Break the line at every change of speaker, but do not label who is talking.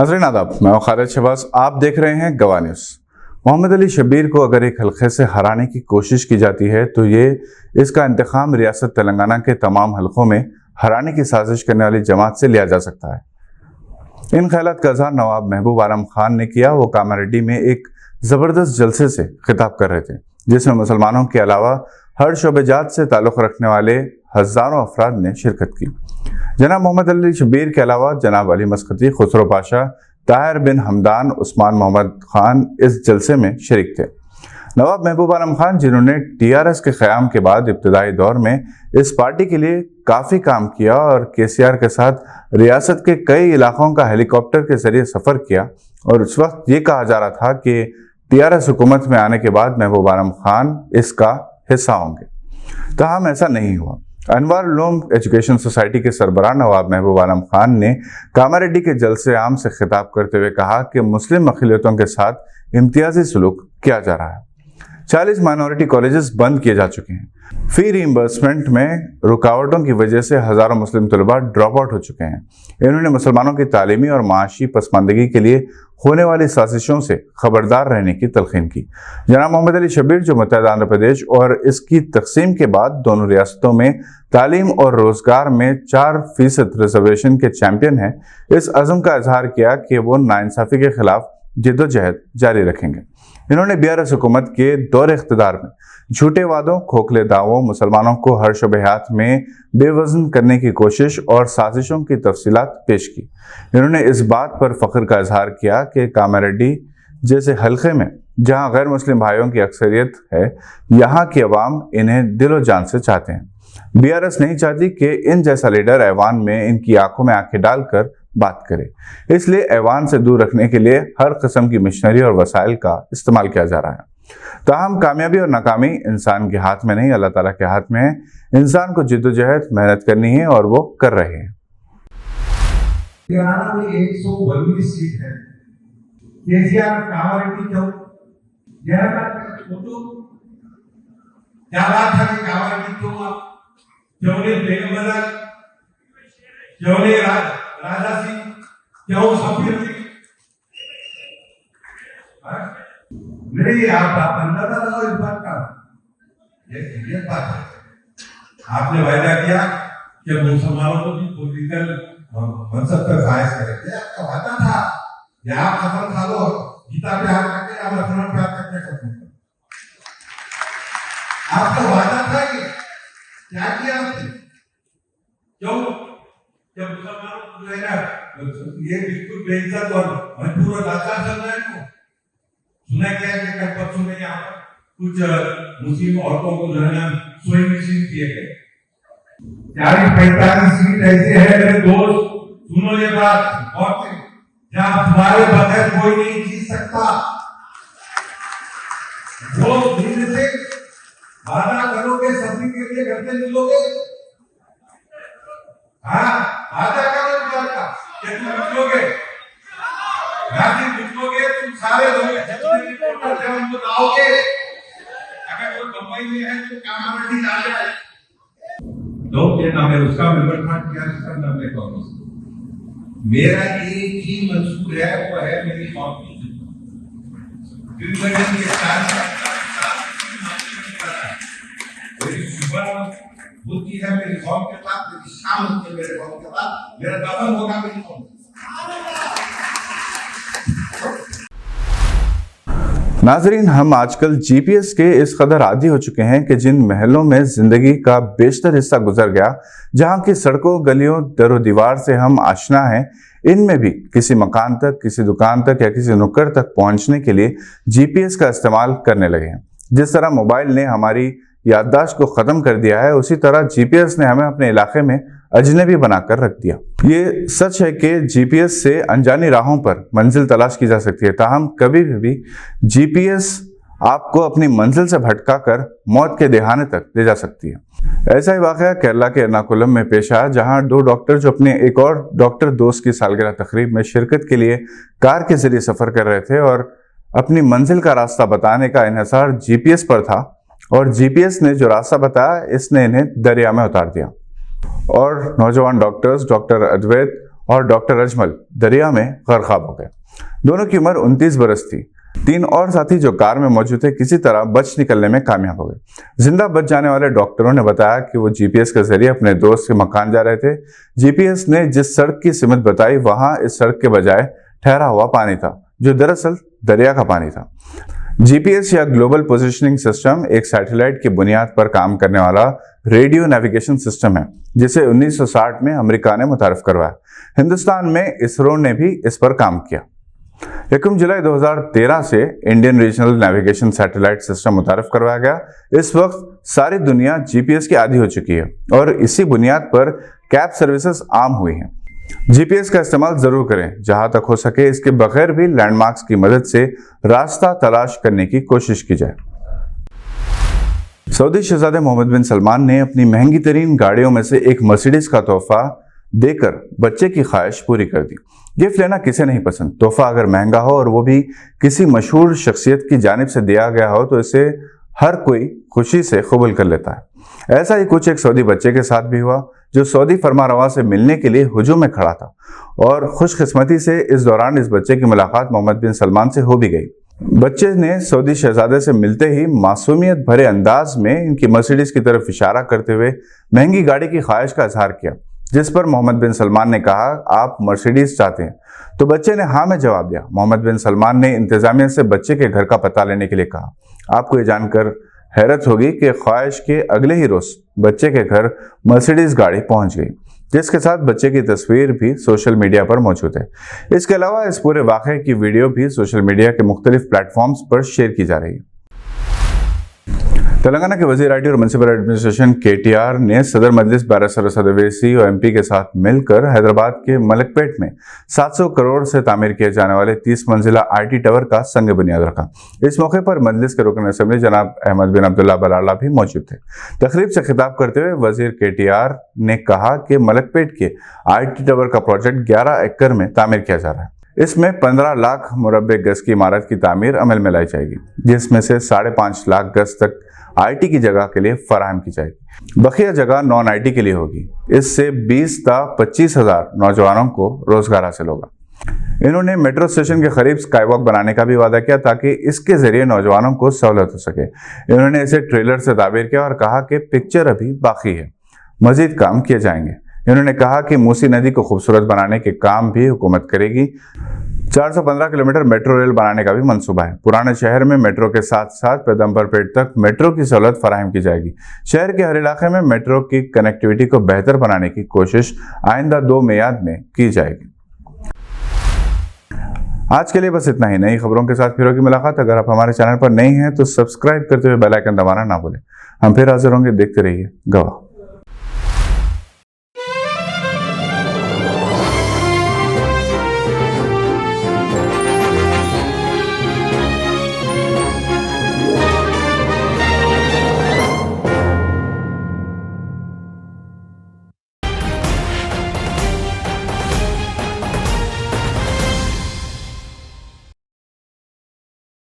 नाज़रीन आदाब, मैं खालिद शहबाज। आप देख रहे हैं गवाह न्यूज़। मोहम्मद अली शब्बीर को अगर एक हल्के से हराने की कोशिश की जाती है तो ये इसका इंतखाम रियासत तेलंगाना के तमाम हल्कों में हराने की साजिश करने वाली जमात से लिया जा सकता है। इन ख्यालात का इज़हार नवाब महबूब आलम खान ने किया। वो कामारेड्डी में एक ज़बरदस्त जलसे से खिताब कर रहे थे जिसमें मुसलमानों के अलावा हर शोबेजात से ताल्लुक़ रखने वाले हज़ारों अफराद ने शिरकत की। जनाब मोहम्मद अली शब्बीर के अलावा जनाब अली मस्कती, खुसरो पाशा, ताहिर बिन हमदान, उस्मान मोहम्मद खान इस जलसे में शरीक थे। नवाब महबूब आलम खान, जिन्होंने TRS के क़याम के बाद इब्तदाई दौर में इस पार्टी के लिए काफ़ी काम किया और KCR के साथ रियासत के कई इलाकों का हेलीकॉप्टर के जरिए सफ़र किया, और उस वक्त ये कहा जा रहा था कि TRS हुकूमत में आने के बाद महबूब आलम खान इसका हिस्सा होंगे, ताहम ऐसा नहीं हुआ। अनवार उलूम एजुकेशन सोसाइटी के सरबराह नवाब महबूब आलम खान ने कामारेड्डी के जलसे आम से खिताब करते हुए कहा कि मुस्लिम अक़लियतों के साथ इम्तियाजी सलूक किया जा रहा है। 40 माइनॉरिटी कॉलेजेस बंद किए जा चुके हैं। फ़ी रीइंबर्समेंट में रुकावटों की वजह से हज़ारों मुस्लिम तलबा ड्रॉप आउट हो चुके हैं। इन्होंने मुसलमानों की तालीमी और माशी पसमानदगी के लिए होने वाली साजिशों से खबरदार रहने की तलखीन की। जनाब मोहम्मद अली शब्बीर, जो मुत्तहिदा आंध्र प्रदेश और इसकी तकसीम के बाद दोनों रियासतों में तालीम और रोज़गार में 4% रिजर्वेशन के चैंपियन हैं, इस अज़म का इजहार किया कि वो नाइंसाफ़ी के खिलाफ जिद्दोजहद जारी रखेंगे। इन्होंने BRS हुकूमत के दौर इख्तिदार में झूठे वादों, खोखले दावों, मुसलमानों को हर शोबेहात में बेवजन करने की कोशिश और साजिशों की तफसीलात पेश की। इन्होंने इस बात पर फ़ख्र का इजहार किया कि कामारेड्डी जैसे हल्के में जहां गैर मुस्लिम भाइयों की अक्सरियत है, यहाँ की अवाम इन्हें दिलो जान से चाहते हैं। BRS नहीं चाहती कि इन जैसा लीडर ऐवान में इनकी आंखों में आंखें डालकर बात करे, इसलिए ऐवान से दूर रखने के लिए हर किस्म की मिशनरी और वसाइल का इस्तेमाल किया जा रहा है। ताहम कामयाबी और नाकामी इंसान के हाथ में नहीं, अल्लाह ताला के हाथ में है। इंसान को जिद्दोजहद मेहनत करनी है और वो कर रहे हैं।
तेलंगाना में 119 सीट है। KCR कामारेड्डी चौक क्या बात है कि कामारेड्डी चौक जौने बेगमला जौने राजा सिंह क्यों सफीर मेरे आप अंदाजा लगाओ इस बात का। ये बात है, आपने वायदा किया कि मुसलमानों को भी पॉलिटिकल मनसब पर फायज करेंगे। आपका वादा था कि आप खबर खा लो, गीता पे हाथ रखते आप लखनऊ पे हाथ रखते खत्म। आपका वादा था कि क्या किया आपने? क्यों जब मुसलमानों को जो है ना ये बिल्कुल बेइज्जत और मजबूर और लाचार चल रहा है, तो सुना क्या कि कल परसों में यहाँ पर कुछ मुस्लिम औरतों को जो है ना सोइंग मशीन दिए गए। 40-45 सीट ऐसे है मेरे दोस्त, सुनो ये बात और जहाँ तुम्हारे बगैर कोई नहीं जीत सकता। वो दिन से वादा करोगे सभी के लिए घर से निकलोगे। हाँ, वादा करो का कि तुम निकलोगे, निकलोगे, तुम सारे लोग हमको लाओगे। अगर वो मुंबई में है तो कामारेड्डी आ जाए, लोग के नाम है उसका मेंबर था, क्या नाम है कांग्रेस। मेरा एक ही मंसूर है, वो है मेरी कौम की जिंदगी के साथ मेरी सुबह होती है मेरी कौम के साथ, मेरी शाम होती है मेरे कौम के साथ, मेरा दफन होगा मेरी कौम।
नाजरीन, हम आजकल GPS के इस कदर आदी हो चुके हैं कि जिन महलों में जिंदगी का बेशतर हिस्सा गुजर गया, जहां की सड़कों, गलियों, दरो दीवार से हम आशना हैं, इनमें भी किसी मकान तक, किसी दुकान तक या किसी नुक्कड़ तक पहुंचने के लिए GPS का इस्तेमाल करने लगे हैं। जिस तरह मोबाइल ने हमारी याददाश्त को ख़त्म कर दिया है, उसी तरह GPS ने हमें अपने इलाके में अजनबी बनाकर रख दिया। ये सच है कि GPS से अनजानी राहों पर मंजिल तलाश की जा सकती है, ताहम कभी भी GPS आपको अपनी मंजिल से भटका कर मौत के देहाने तक ले जा सकती है। ऐसा ही वाक़या केरला के एर्नाकुलम में पेश आया, जहां 2 डॉक्टर जो अपने एक और डॉक्टर दोस्त की सालगिरह तकरीब में शिरकत के लिए कार के जरिए सफ़र कर रहे थे और अपनी मंजिल का रास्ता बताने का इन्हिसार GPS पर था, और GPS ने जो रास्ता बताया, इसने इन्हें दरिया में उतार दिया। और नौजवान डॉक्टर्स डॉक्टर अद्वैत और डॉक्टर अजमल दरिया में गर्काब हो गए। दोनों की उम्र 29 बरस थी। 3 और साथी जो कार में मौजूद थे किसी तरह बच निकलने में कामयाब हो गए। जिंदा बच जाने वाले डॉक्टरों ने बताया कि वो जीपीएस के जरिए अपने दोस्त के मकान जा रहे थे। जीपीएस ने जिस सड़क की सिमत बताई वहां इस सड़क के बजाय ठहरा हुआ पानी था, जो दरअसल दरिया का पानी था। जीपीएस या ग्लोबल पोजिशनिंग सिस्टम एक सैटेलाइट की बुनियाद पर काम करने वाला रेडियो नेविगेशन सिस्टम है, जिसे 1960 में अमेरिका ने मुतारिफ करवाया। हिंदुस्तान में इसरो ने भी इस पर काम किया। 1 जुलाई 2013 से Indian regional navigation satellite system मुतारिफ करवाया गया। इस वक्त सारी दुनिया जीपीएस की आदी हो चुकी है और इसी बुनियाद पर कैब सर्विसेज आम हुई हैं। जीपीएस का इस्तेमाल जरूर करें, जहां तक हो सके इसके बगैर भी लैंडमार्क्स की मदद से रास्ता तलाश करने की कोशिश की जाए। सऊदी शहजादे मोहम्मद बिन सलमान ने अपनी महंगी तरीन गाड़ियों में से एक मर्सिडीज का तोहफा देकर बच्चे की ख्वाहिश पूरी कर दी। गिफ्ट लेना किसे नहीं पसंद। तोहफा अगर महंगा हो और वो भी किसी मशहूर शख्सियत की जानिब से दिया गया हो तो इसे हर कोई खुशी से कबूल कर लेता है। ऐसा ही कुछ एक सऊदी बच्चे के साथ भी हुआ, जो सऊदी फरमारवा से मिलने के लिए हुजूम में खड़ा था और खुशकिस्मती से इस दौरान इस बच्चे की मुलाकात मोहम्मद बिन सलमान से हो भी गई। बच्चे ने सऊदी शहजादे से मिलते ही मासूमियत भरे अंदाज में इनकी मर्सिडीज की तरफ इशारा करते हुए महंगी गाड़ी की ख्वाहिश का इजहार किया, जिस पर मोहम्मद बिन सलमान ने कहा, आप मर्सिडीज चाहते हैं? तो बच्चे ने हाँ में जवाब दिया। मोहम्मद बिन सलमान ने इंतजामिया से बच्चे के घर का पता लेने के लिए कहा। आपको ये जानकर हैरत होगी कि ख्वाहिश के अगले ही रोज बच्चे के घर मर्सिडीज गाड़ी पहुंच गई, जिसके साथ बच्चे की तस्वीर भी सोशल मीडिया पर मौजूद है। इसके अलावा इस पूरे वाक़े की वीडियो भी सोशल मीडिया के मुख्तलिफ प्लेटफॉर्म्स पर शेयर की जा रही है। तेलंगाना के वजीर आईटी और म्युनिसिपल एडमिनिस्ट्रेशन केटीआर ने सदर मजलिस बैरिस्टर असद अवैसी और एमपी के साथ मिलकर हैदराबाद के मलकपेट में 700 करोड़ से तामीर किए जाने वाले 30 मंजिला आईटी टावर का संग बुनियाद रखा। इस मौके पर मजलिस के रुकन असेंबली जनाब अहमद बिन अब्दुल्ला बलाला भी मौजूद थे। तकरीब से खिताब करते हुए वजीर केटीआर ने कहा कि मलकपेट के आईटी टावर का प्रोजेक्ट 11 एकड़ में तामीर किया जा रहा है। इसमें 15 लाख मुरब्बे गज की इमारत की तामीर अमल में लाई जाएगी, जिसमें से 5.5 लाख गज तक आईटी की जगह के लिए फराहम की जाएगी। बकिया जगह नॉन आईटी के लिए होगी। इससे 20 से 25 हजार नौजवानों को रोजगार हासिल होगा। इन्होंने मेट्रो स्टेशन के करीब स्काईवॉक बनाने का भी वादा किया, ताकि इसके जरिए नौजवानों को सहूलत हो सके। इन्होंने इसे ट्रेलर से ताबीर किया और कहा कि पिक्चर अभी बाकी है, मजीद काम किए जाएंगे। इन्होंने कहा कि मूसी नदी को खूबसूरत बनाने के काम भी हुकूमत करेगी। 415 किलोमीटर मेट्रो रेल बनाने का भी मंसूबा है। पुराने शहर में मेट्रो के साथ साथ पैगंबरपेट तक मेट्रो की सहूलत फराहम की जाएगी। शहर के हर इलाके में मेट्रो की कनेक्टिविटी को बेहतर बनाने की कोशिश आइंदा 2 मियाद में की जाएगी। आज के लिए बस इतना ही। नई खबरों के साथ फिर होगी मुलाकात। अगर आप हमारे चैनल पर नए हैं तो सब्सक्राइब करते हुए बेल आइकन दबाना ना भूलें। हम फिर हाजिर होंगे। देखते रहिए गवाह।